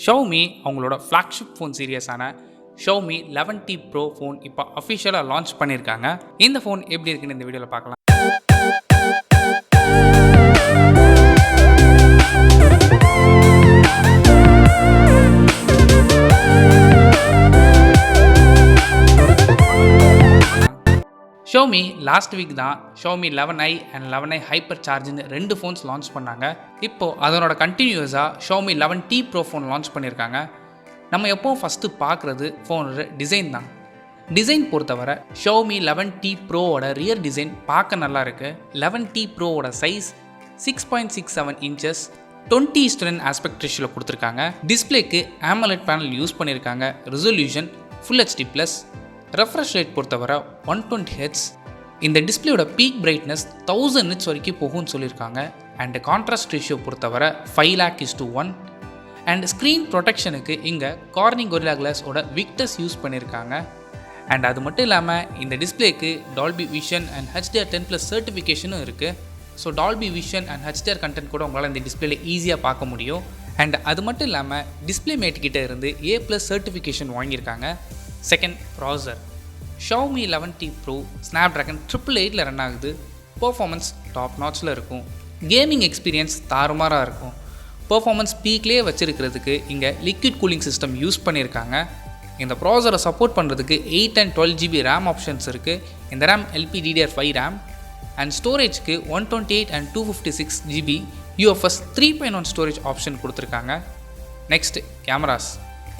Xiaomi அவங்களோட flagship phone சீரியஸான Xiaomi 11T Pro phone இப்போ அஃபிஷியலாக லான்ச் பண்ணியிருக்காங்க. இந்த ஃபோன் எப்படி இருக்குன்னு இந்த வீடியோவில் பார்க்கலாம். Xiaomi லாஸ்ட் வீக் தான் Xiaomi 11i and 11i hyper சார்ஜ்னு ரெண்டு ஃபோன்ஸ் லான்ச் பண்ணாங்க. இப்போது அதனோட கண்டினியூஸாக Xiaomi 11T Pro phone launch பண்ணியிருக்காங்க. நம்ம எப்போவும் ஃபஸ்ட்டு பார்க்குறது ஃபோனோட டிசைன் தான். டிசைன் பொறுத்தவரை Xiaomi 11T Proவோட ரியர் டிசைன் பார்க்க நல்லா இருக்குது. 11T Proவோட சைஸ் 6.67 இன்ச்சஸ் 20:9 ஆஸ்பெக்ட் ரேஷியோவில் கொடுத்துருக்காங்க. டிஸ்பிளேக்கு AMOLED பேனல் யூஸ் பண்ணியிருக்காங்க. Resolution Full HD+. Refresh rate பொறுத்தவரை 120 Hz. இந்த டிஸ்பிளேயோட பீக் பிரைட்னஸ் 1000 nits வரைக்கும் போகும்னு சொல்லியிருக்காங்க. அண்ட் கான்ட்ராஸ்ட் ரேஷியோ பொறுத்தவரை 5:1. அண்ட் ஸ்க்ரீன் ப்ரொடெக்ஷனுக்கு இங்கே கார்னிங் கொரில்லா கிளாஸோட விக்டஸ் யூஸ் பண்ணியிருக்காங்க. அண்ட் அது மட்டும் இல்லாமல் இந்த டிஸ்பிளேக்கு டால்பி விஷன் அண்ட் HDR10+ சர்டிஃபிகேஷனும் இருக்குது. So Dolby vision and HDR content கூட உங்களால் இந்த டிஸ்பிளேல ஈஸியாக பார்க்க முடியும். அண்ட் அது மட்டும் இல்லாமல் டிஸ்பிளே மேட் கிட்ட இருந்து A+ சர்டிஃபிகேஷன் வாங்கியிருக்காங்க. செகண்ட், ப்ராசர் Xiaomi 11T Pro Snapdragon 888 run ஆகுது. பர்ஃபார்மன்ஸ் டாப் நாட்சில் இருக்கும். கேமிங் எக்ஸ்பீரியன்ஸ் தாறுமாறாக இருக்கும். பர்ஃபார்மன்ஸ் பீக்லேயே வச்சுருக்கிறதுக்கு இங்கே லிக்விட் கூலிங் சிஸ்டம் யூஸ் பண்ணியிருக்காங்க. இந்த ப்ராசரை சப்போர்ட் பண்ணுறதுக்கு 8 and 12 GB RAM ஆப்ஷன்ஸ் இருக்குது. இந்த RAM LPDDR5 RAM அண்ட் ஸ்டோரேஜ்க்கு 128 and 256 GB UFS 3.1 storage option கொடுத்துருக்காங்க. Next, cameras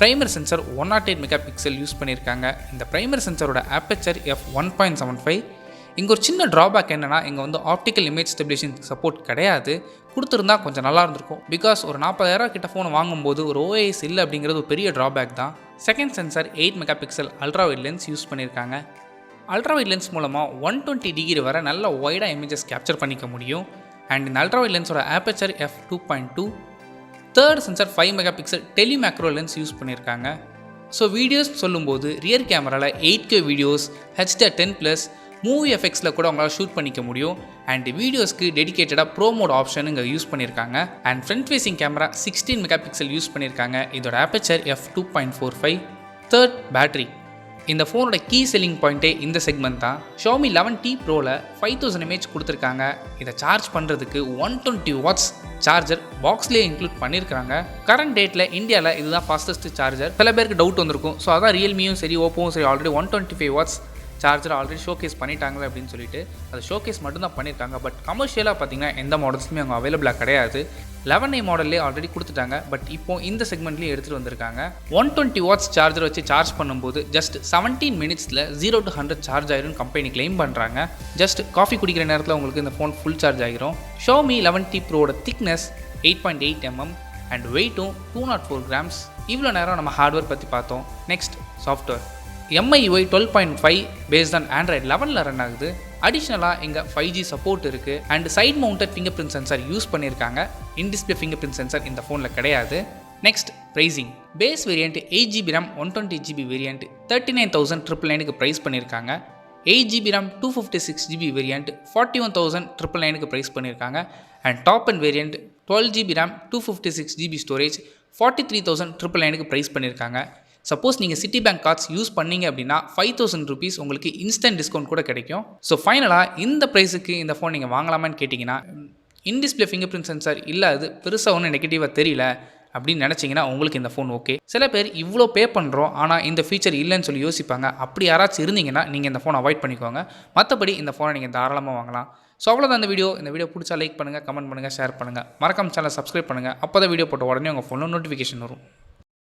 primary sensor 108 MP use பண்ணியிருக்காங்க. இந்த பிரைமரி சென்சரோட ஆப்பர்ச்சர் f1.75. இங்கே ஒரு சின்ன ட்ராபேக் என்னென்னா இங்கே வந்து ஆப்டிக்கல் இமேஜ் ஸ்டெபிலேஷன் சப்போர்ட் கிடையாது. கொடுத்துருந்தா கொஞ்சம் நல்லா இருந்திருக்கும். பிகாஸ் ஒரு 40,000 கிட்ட ஃபோன் வாங்கும்போது ஒரு OIS இல்லை அப்படிங்கிறது ஒரு பெரிய ட்ராபேக் தான். Second sensor 8 MP ultra wide lens use பண்ணியிருக்காங்க. அல்ட்ரா வைட் லென்ஸ் மூலமாக 120 டிகிரி வரை நல்ல ஒய்டாக இமேஜஸ் கேப்சர் பண்ணிக்க முடியும். அண்ட் இந்த அல்ட்ரா வைட் லென்ஸோட aperture f2.2. Third sensor 5 MP telemacro lens use பண்ணியிருக்காங்க. ஸோ வீடியோஸ் சொல்லும்போது ரியர் கேமராவில் 8K வீடியோஸ், HDR10+, மூவி எஃபெக்ட்ஸில் கூட உங்களால் ஷூட் பண்ணிக்க முடியும். அண்ட் வீடியோஸ்க்கு டெடிகேட்டடாக ப்ரோ மோட் ஆப்ஷன் இங்கே யூஸ் பண்ணியிருக்காங்க. And front facing camera 16 MP use பண்ணியிருக்காங்க. இதோட ஆப்பர்ச்சர் f2.45. Third, battery. இந்த ஃபோனோட கீ செல்லிங் பாயிண்ட்டே இந்த செக்மெண்ட் தான். Xiaomi 11T Proவில் 5000 mAh கொடுத்துருக்காங்க. இதை சார்ஜ் பண்ணுறதுக்கு 120 watts சார்ஜர் பாக்ஸ்லேயே இன்க்ளூட் பண்ணியிருக்காங்க. கரண்ட் டேட்டில் இந்தியாவில் இதுதான் ஃபாஸ்டஸ்ட் சார்ஜர். சில பேருக்கு டவுட் வந்திருக்கும். ஸோ அதான் ரியல்மியும் சரி ஓப்போவும் சரி already 125 watts charger already showcase பண்ணிட்டாங்களே அப்படின்னு சொல்லிட்டு அது ஷோகேஸ் மட்டும்தான் பண்ணியிருக்காங்க. பட் கமர்ஷியலாக பார்த்தீங்கன்னா எந்த மாடல்ஸுமே அவங்க அவைலபிளாக கிடையாது. 11i மாடல்லே ஆல்ரெடி கொடுத்துட்டாங்க. பட் இப்போ இந்த செக்மெண்ட்லேயே எடுத்துகிட்டு வந்திருக்காங்க. 120 watts சார்ஜர் வச்சு சார்ஜ் பண்ணும்போது ஜஸ்ட் 17 minutesல 0 to 100 சார்ஜ் ஆயிரும் கம்பெனி கிளைம் பண்ணுறாங்க. ஜஸ்ட் காஃபி குடிக்கிற நேரத்தில் உங்களுக்கு இந்த ஃபோன் ஃபுல் சார்ஜ் ஆகிரும். Xiaomi 11T Proவோட திக்னஸ் 8.8 mm அண்ட் வெயிட்டும் 204 grams. இவ்வளோ நேரம் நம்ம ஹார்ட்வேர் பற்றி பார்த்தோம். Next, software. MIUI 12.5 based on Android 11ல் ரன் ஆகுது. அடிஷ்னலாக இங்கே 5G சப்போர்ட் இருக்குது. And side mounted fingerprint sensor use பண்ணியிருக்காங்க. In display finger print sensor இந்த ஃபோனில் கிடையாது. Next, pricing. Base variant 8GB RAM 120GB variant 39,999க்கு ப்ரைஸ் பண்ணியிருக்காங்க. 8GB RAM 256GB வேரியண்ட் 41,999க்கு ப்ரைஸ் பண்ணியிருக்காங்க. And top and variant 12GB RAM 256GB storage 43,999க்கு price பண்ணியிருக்காங்க. சப்போஸ் நீங்கள் சிட்டி பேங்க் கார்ட்ஸ் யூஸ் பண்ணீங்க அப்படின்னா 5,000 rupees உங்களுக்கு இன்ஸ்டன்ட் டிஸ்கவுண்ட் கூட கிடைக்கும். ஸோ ஃபைனலாக இந்த ப்ரைஸுக்கு இந்த ஃபோன் நீங்கள் வாங்கலாமான்னு கேட்டிங்கன்னா in display finger print sensor இல்லாது பெருசாக ஒன்றும் நெகட்டிவாக தெரியல அப்படின்னு நினச்சிங்கன்னா உங்களுக்கு இந்த ஃபோன் ஓகே. சில பேர் இவ்வளோ பே பண்ணுறோம் ஆனால் இந்த ஃபீச்சர் இல்லைன்னு சொல்லி யோசிப்பாங்க. அப்படி யாராச்சும் இருந்தீங்கன்னா நீங்கள் இந்த ஃபோன் அவாய்ட் பண்ணிக்கோங்க. மற்றபடி இந்த ஃபோனை நீங்கள் தாராளமாக வாங்கலாம். ஸோ அவ்வளோதான் இந்த வீடியோ பிடிச்சா லைக் பண்ணுங்கள், கமெண்ட் பண்ணுங்கள், ஷேர் பண்ணுங்கள். மறக்காம சேனலை சப்ஸ்கிரைப் பண்ணுங்கள். அப்போ தான் வீடியோ போட்ட உடனே உங்கள் ஃபோனில் நோட்டிஃபிகேஷன் வரும்.